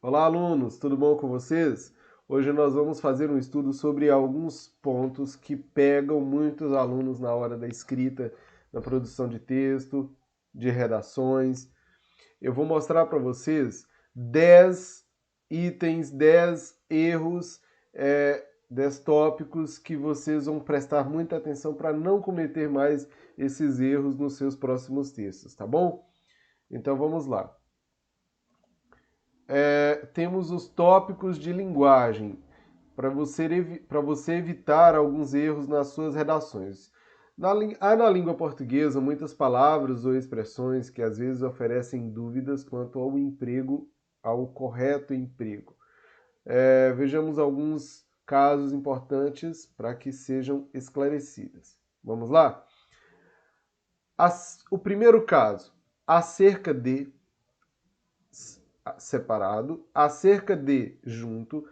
Olá, alunos, tudo bom com vocês? Hoje nós vamos fazer um estudo sobre alguns pontos que pegam muitos alunos na hora da escrita, na produção de texto, de redações. Eu vou mostrar para vocês 10 itens, 10 erros, 10 tópicos que vocês vão prestar muita atenção para não cometer mais esses erros nos seus próximos textos, tá bom? Então vamos lá. Temos os tópicos de linguagem, para você evitar alguns erros nas suas redações. Há na língua portuguesa muitas palavras ou expressões que às vezes oferecem dúvidas quanto ao emprego, ao correto emprego. Vejamos alguns casos importantes para que sejam esclarecidas. Vamos lá? O primeiro caso, acerca de separado, acerca de junto,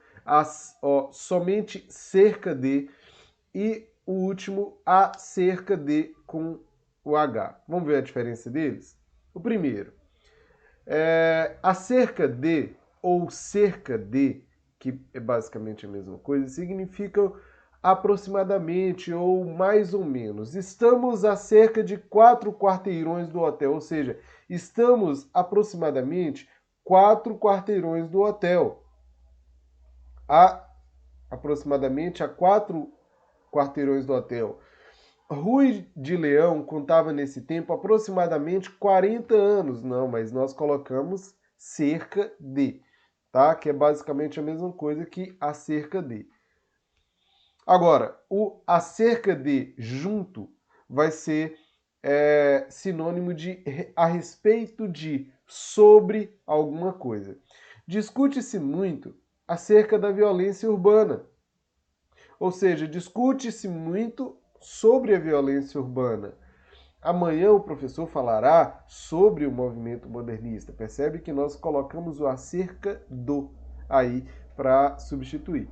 somente cerca de e o último acerca de com o H. Vamos ver a diferença deles? O primeiro, acerca de ou cerca de, que é basicamente a mesma coisa, significam aproximadamente ou mais ou menos. Estamos a cerca de 4 quarteirões do hotel, ou seja, estamos aproximadamente 4 quarteirões do hotel. Aproximadamente a 4 quarteirões do hotel. Rui de Leão contava nesse tempo aproximadamente 40 anos. Não, mas nós colocamos cerca de, tá? Que é basicamente a mesma coisa que acerca de. Agora, o acerca de junto vai ser sinônimo de a respeito de, sobre alguma coisa. Discute-se muito acerca da violência urbana. Ou seja, discute-se muito sobre a violência urbana. Amanhã o professor falará sobre o movimento modernista. Percebe que nós colocamos o acerca do aí para substituir.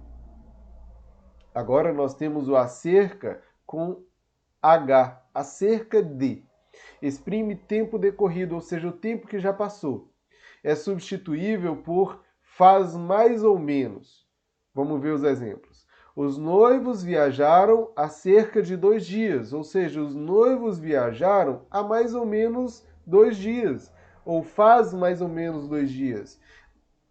Agora nós temos o acerca com H, acerca de. Exprime tempo decorrido, ou seja, o tempo que já passou. É substituível por faz mais ou menos. Vamos ver os exemplos. Os noivos viajaram há cerca de 2 dias, ou seja, os noivos viajaram há mais ou menos 2 dias, ou faz mais ou menos 2 dias.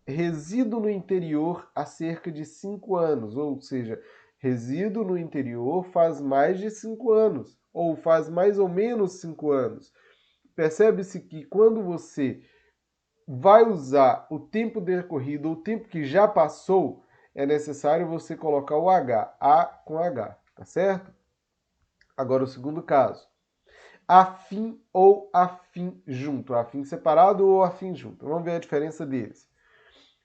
Resido no interior há cerca de 5 anos, ou seja, resido no interior faz mais de 5 anos, ou faz mais ou menos 5 anos. Percebe-se que quando você vai usar o tempo decorrido, o tempo que já passou, é necessário você colocar o H, A com H, tá certo? Agora o segundo caso. Afim ou afim junto. Afim separado ou afim junto. Vamos ver a diferença deles.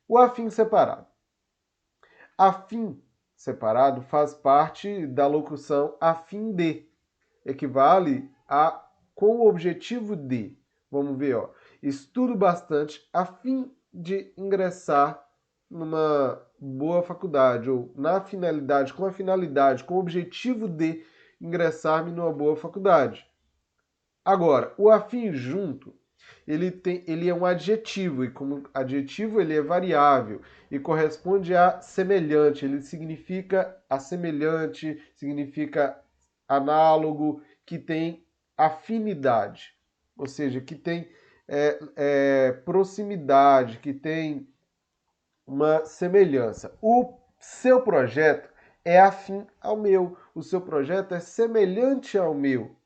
O afim separado. Afim separado faz parte da locução a fim de. Equivale a com o objetivo de. Vamos ver, ó. Estudo bastante a fim de ingressar numa boa faculdade, ou na finalidade, com a finalidade, com o objetivo de ingressar-me numa boa faculdade. Agora, o afim junto, ele é um adjetivo, e como adjetivo ele é variável, e corresponde a semelhante, ele significa assemelhante, significa análogo, que tem afinidade, ou seja, que tem proximidade, que tem uma semelhança. O seu projeto é afim ao meu, o seu projeto é semelhante ao meu.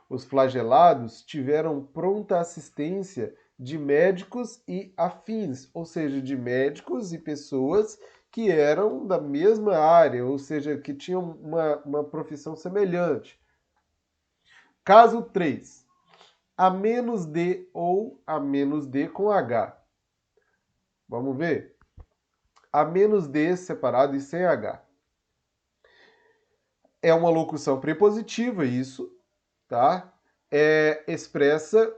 Os flagelados tiveram pronta assistência de médicos e afins, ou seja, de médicos e pessoas que eram da mesma área, ou seja, que tinham uma profissão semelhante. Caso 3. A menos de ou a menos de com H. Vamos ver? A menos de separado e sem H. É uma locução prepositiva, isso, tá? Expressa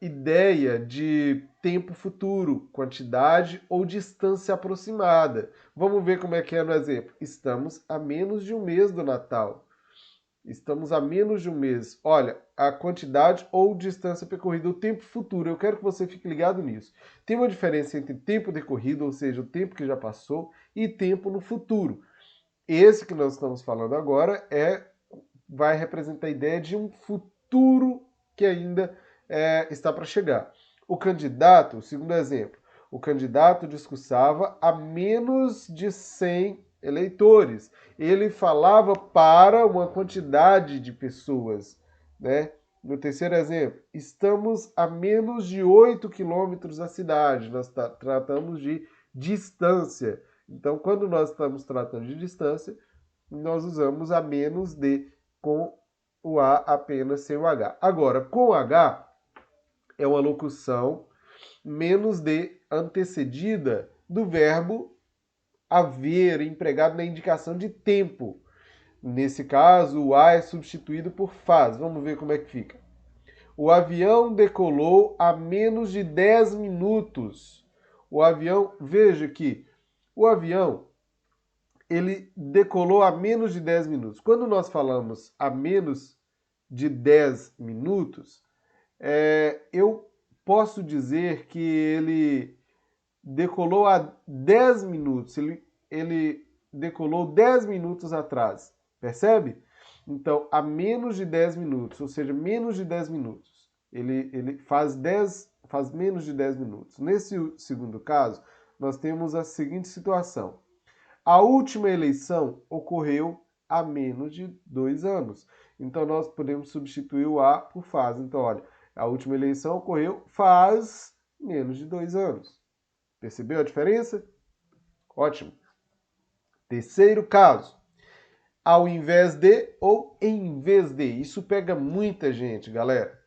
ideia de tempo futuro, quantidade ou distância aproximada. Vamos ver como é que é no exemplo. Estamos a menos de um mês do Natal. Estamos a menos de um mês. Olha, a quantidade ou distância percorrida, o tempo futuro. Eu quero que você fique ligado nisso. Tem uma diferença entre tempo decorrido, ou seja, o tempo que já passou, e tempo no futuro. Esse que nós estamos falando agora vai representar a ideia de um futuro que ainda está para chegar. O candidato, o segundo exemplo, o candidato discursava a menos de 100 eleitores. Ele falava para uma quantidade de pessoas, né? No terceiro exemplo, estamos a menos de 8 quilômetros da cidade. Nós tratamos de distância. Então, quando nós estamos tratando de distância, nós usamos a menos de com o A apenas sem o H. Agora, com o H, é uma locução menos de antecedida do verbo haver, empregado na indicação de tempo. Nesse caso, o A é substituído por faz. Vamos ver como é que fica. O avião decolou a menos de 10 minutos. O avião, veja que o avião, ele decolou a menos de 10 minutos. Quando nós falamos a menos de 10 minutos, eu posso dizer que ele decolou a 10 minutos. Ele decolou 10 minutos atrás. Percebe? Então, a menos de 10 minutos, ou seja, menos de 10 minutos. Ele faz menos de 10 minutos. Nesse segundo caso, nós temos a seguinte situação. A última eleição ocorreu há menos de 2 anos. Então, nós podemos substituir o a por faz. Então, olha, a última eleição ocorreu faz menos de 2 anos. Percebeu a diferença? Ótimo. Terceiro caso. Ao invés de ou em vez de. Isso pega muita gente, galera.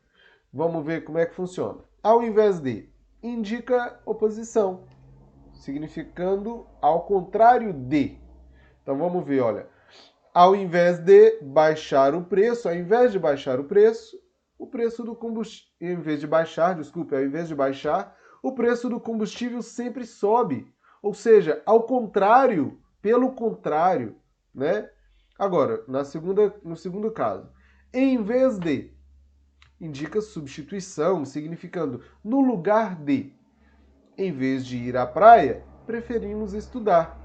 Vamos ver como é que funciona. Ao invés de indica oposição, significando ao contrário de. Então vamos ver, olha. Ao invés de baixar o preço, ao invés de baixar o preço do combustível, ao invés de baixar, o preço do combustível sempre sobe. Ou seja, ao contrário, pelo contrário, né? Agora, no segundo caso, em vez de, indica substituição, significando no lugar de. Em vez de ir à praia, preferimos estudar.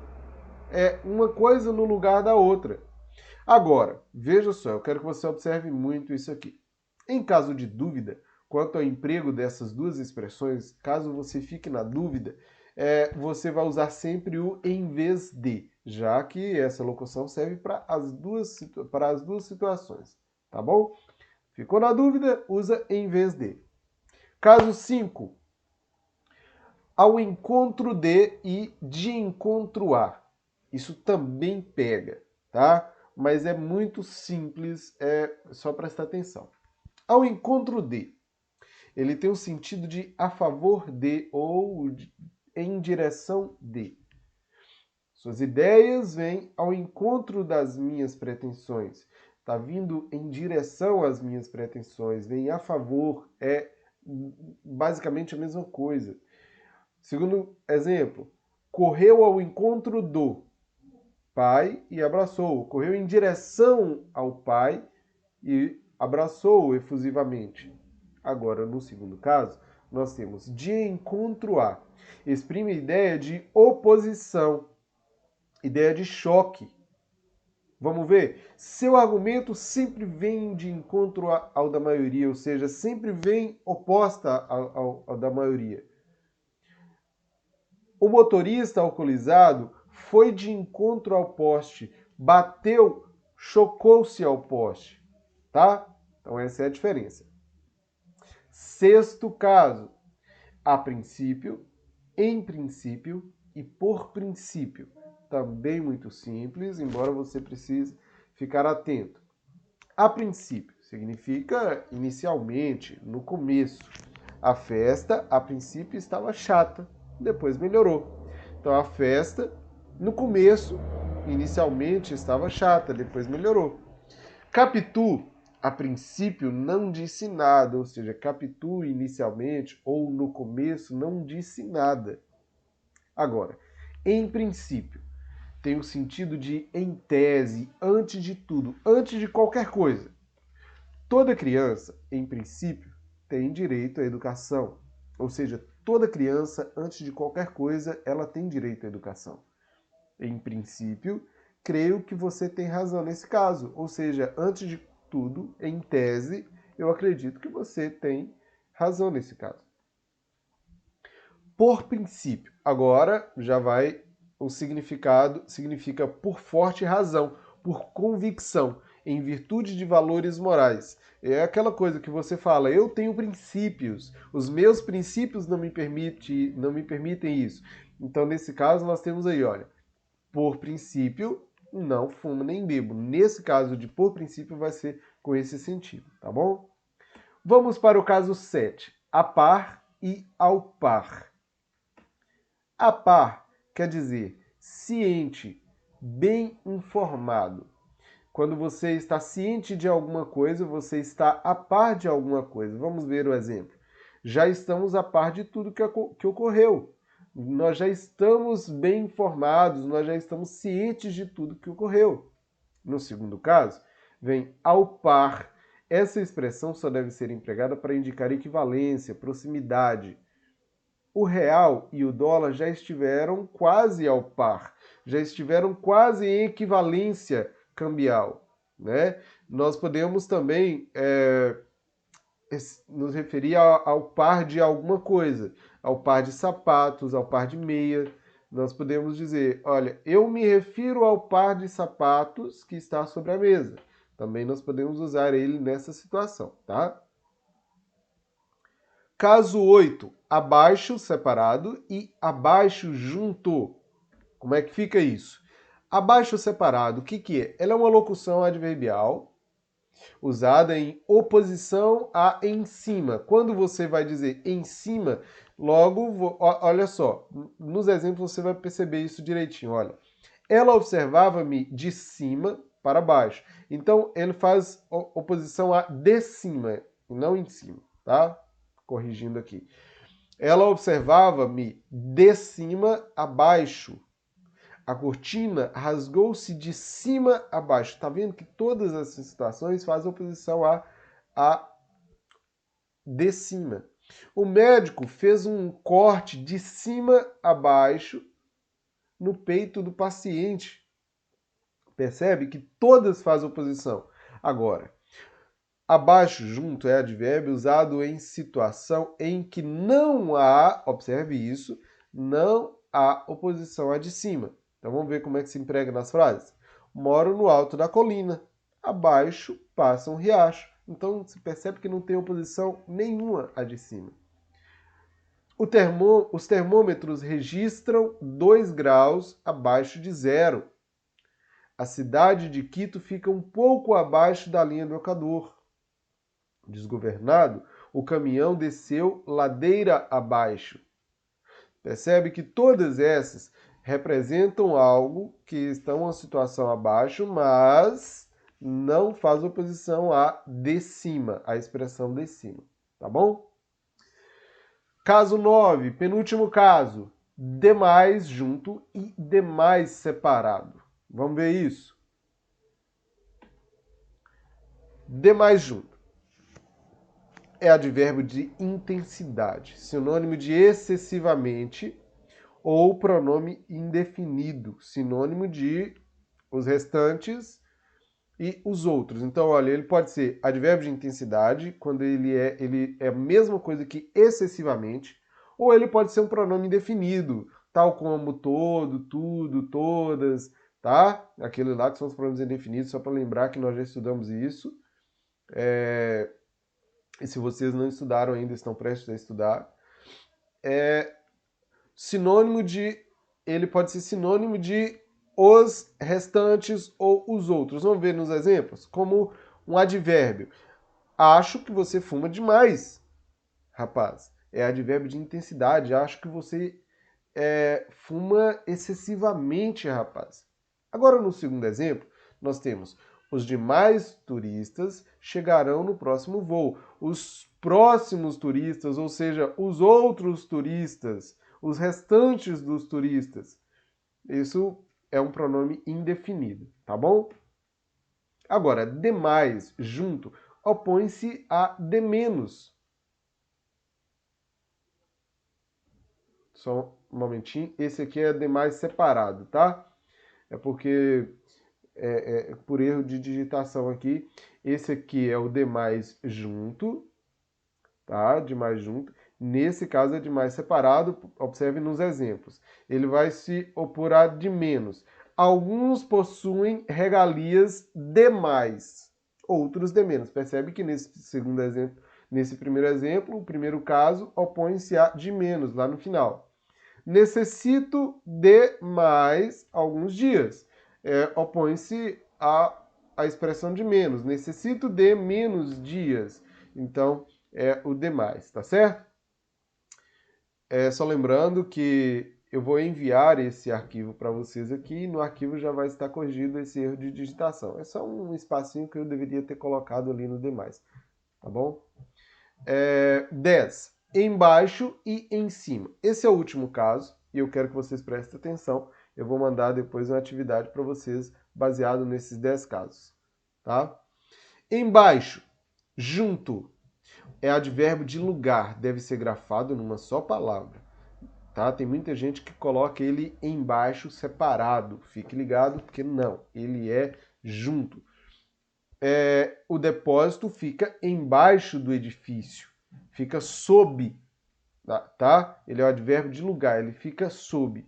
É uma coisa no lugar da outra. Agora, veja só, eu quero que você observe muito isso aqui. Em caso de dúvida, quanto ao emprego dessas duas expressões, caso você fique na dúvida, você vai usar sempre o em vez de, já que essa locução serve para as duas situações, tá bom? Ficou na dúvida? Usa em vez de. Caso 5. Ao encontro de e de encontro a. Isso também pega, tá? Mas é muito simples, é só prestar atenção. Ao encontro de, ele tem o sentido de a favor de ou em direção de. Suas ideias vêm ao encontro das minhas pretensões. Está vindo em direção às minhas pretensões, vem a favor, é basicamente a mesma coisa. Segundo exemplo, correu ao encontro do pai e abraçou. Correu em direção ao pai e abraçou efusivamente. Agora, no segundo caso, nós temos de encontro a. Exprime a ideia de oposição, ideia de choque. Vamos ver? Seu argumento sempre vem de encontro ao da maioria, ou seja, sempre vem oposta ao da maioria. O motorista alcoolizado foi de encontro ao poste, bateu, chocou-se ao poste, tá? Então essa é a diferença. Sexto caso, a princípio, em princípio e por princípio. Também muito simples, embora você precise ficar atento. A princípio significa inicialmente, no começo. A festa, a princípio, estava chata, depois melhorou. Então a festa, no começo, inicialmente estava chata, depois melhorou. Capitu, a princípio, não disse nada, ou seja, Capitu inicialmente ou no começo não disse nada. Agora, em princípio, tem o sentido de em tese, antes de tudo, antes de qualquer coisa. Toda criança, em princípio, tem direito à educação. Ou seja, toda criança, antes de qualquer coisa, ela tem direito à educação. Em princípio, creio que você tem razão nesse caso. Ou seja, antes de tudo, em tese, eu acredito que você tem razão nesse caso. Por princípio. Agora já vai o significado, significa por forte razão, por convicção, em virtude de valores morais. É aquela coisa que você fala, eu tenho princípios, os meus princípios não me permitem isso. Então, nesse caso, nós temos aí, olha, por princípio, não fumo nem bebo. Nesse caso de por princípio, vai ser com esse sentido, tá bom? Vamos para o caso 7. A par e ao par. A par quer dizer ciente, bem informado. Quando você está ciente de alguma coisa, você está a par de alguma coisa. Vamos ver o exemplo. Já estamos a par de tudo que ocorreu. Nós já estamos bem informados, nós já estamos cientes de tudo que ocorreu. No segundo caso, vem ao par. Essa expressão só deve ser empregada para indicar equivalência, proximidade. O real e o dólar já estiveram quase ao par, já estiveram quase em equivalência cambial, né? Nós podemos também nos referir ao par de alguma coisa, ao par de sapatos, ao par de meia. Nós podemos dizer, olha, eu me refiro ao par de sapatos que está sobre a mesa. Também nós podemos usar ele nessa situação, tá? Caso 8, abaixo separado e abaixo junto. Como é que fica isso? Abaixo separado, o que é? Ela é uma locução adverbial usada em oposição a em cima. Quando você vai dizer em cima, logo, olha só, nos exemplos você vai perceber isso direitinho, olha. Ela observava-me de cima para baixo. Então, ele faz oposição a de cima, e não em cima, tá? Corrigindo aqui. Ela observava-me de cima a baixo. A cortina rasgou-se de cima a baixo. Tá vendo que todas essas situações fazem oposição a de cima. O médico fez um corte de cima a baixo no peito do paciente. Percebe que todas fazem oposição. Agora, abaixo junto é advérbio usado em situação em que não há, observe isso, não há oposição a de cima. Então vamos ver como é que se emprega nas frases. Moro no alto da colina, abaixo passa um riacho. Então se percebe que não tem oposição nenhuma a de cima. Os termômetros registram 2 graus abaixo de zero. A cidade de Quito fica um pouco abaixo da linha do Equador. Desgovernado, o caminhão desceu ladeira abaixo. Percebe que todas essas representam algo que está em uma situação abaixo, mas não faz oposição a de cima, a expressão de cima, tá bom? Caso 9, penúltimo caso, demais junto e demais separado. Vamos ver isso? Demais junto é advérbio de intensidade, sinônimo de excessivamente, ou pronome indefinido, sinônimo de os restantes e os outros. Então, olha, ele pode ser advérbio de intensidade, quando ele é a mesma coisa que excessivamente, ou ele pode ser um pronome indefinido, tal como todo, tudo, todas, tá? Aquele lá que são os pronomes indefinidos, só para lembrar que nós já estudamos isso. E se vocês não estudaram ainda, estão prestes a estudar. Sinônimo de... Ele pode ser sinônimo de os restantes ou os outros. Vamos ver nos exemplos? Como um advérbio. Acho que você fuma demais, rapaz. É advérbio de intensidade. Acho que você fuma excessivamente, rapaz. Agora, no segundo exemplo, nós temos os demais turistas chegarão no próximo voo. Os próximos turistas, ou seja, os outros turistas, os restantes dos turistas. Isso é um pronome indefinido, tá bom? Agora, demais junto opõe-se a de menos. Só um momentinho. Esse aqui é demais separado, tá? É porque por erro de digitação aqui. Esse aqui é o demais junto, tá? Demais junto. Nesse caso é demais separado. Observe nos exemplos. Ele vai se opor a de menos. Alguns possuem regalias demais, outros de menos. Percebe que nesse segundo exemplo, nesse primeiro exemplo, o primeiro caso opõe-se a de menos lá no final. Necessito de mais alguns dias. Opõe-se a expressão de menos. Necessito de menos dias. Então, é o demais, tá certo? Só lembrando que eu vou enviar esse arquivo para vocês aqui e no arquivo já vai estar corrigido esse erro de digitação. É só um espacinho que eu deveria ter colocado ali no demais, tá bom? 10. Embaixo e em cima. Esse é o último caso e eu quero que vocês prestem atenção. Eu vou mandar depois uma atividade para vocês baseado nesses 10 casos, tá? Embaixo, junto, é advérbio de lugar, deve ser grafado numa só palavra, tá? Tem muita gente que coloca ele embaixo separado. Fique ligado porque não, ele é junto. O depósito fica embaixo do edifício, fica sob, tá? Ele é o advérbio de lugar, ele fica sob.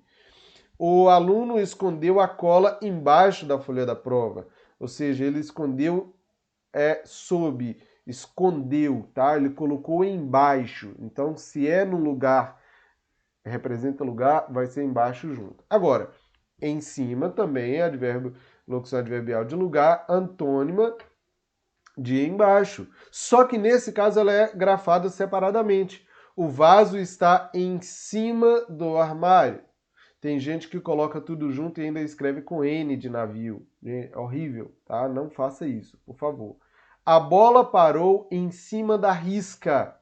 O aluno escondeu a cola embaixo da folha da prova, ou seja, ele escondeu sob, escondeu, tá? Ele colocou embaixo. Então, se é no lugar, representa lugar, vai ser embaixo junto. Agora, em cima também é advérbio, locução adverbial de lugar, antônima de embaixo. Só que nesse caso ela é grafada separadamente. O vaso está em cima do armário. Tem gente que coloca tudo junto e ainda escreve com N de navio. É horrível, tá? Não faça isso, por favor. A bola parou em cima da risca.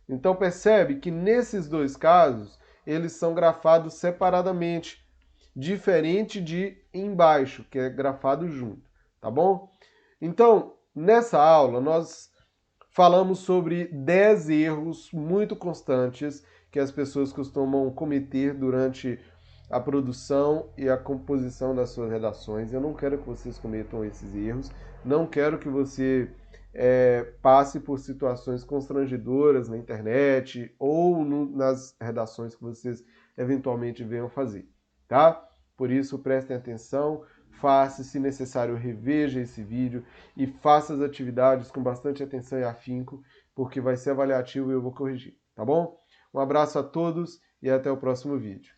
Então percebe que nesses dois casos eles são grafados separadamente, diferente de embaixo, que é grafado junto, tá bom? Então, nessa aula nós falamos sobre 10 erros muito constantes que as pessoas costumam cometer durante a produção e a composição das suas redações. Eu não quero que vocês cometam esses erros, não quero que você passe por situações constrangedoras na internet ou nas redações que vocês eventualmente venham fazer, tá? Por isso, prestem atenção, faça, se necessário, reveja esse vídeo e faça as atividades com bastante atenção e afinco, porque vai ser avaliativo e eu vou corrigir, tá bom? Um abraço a todos e até o próximo vídeo.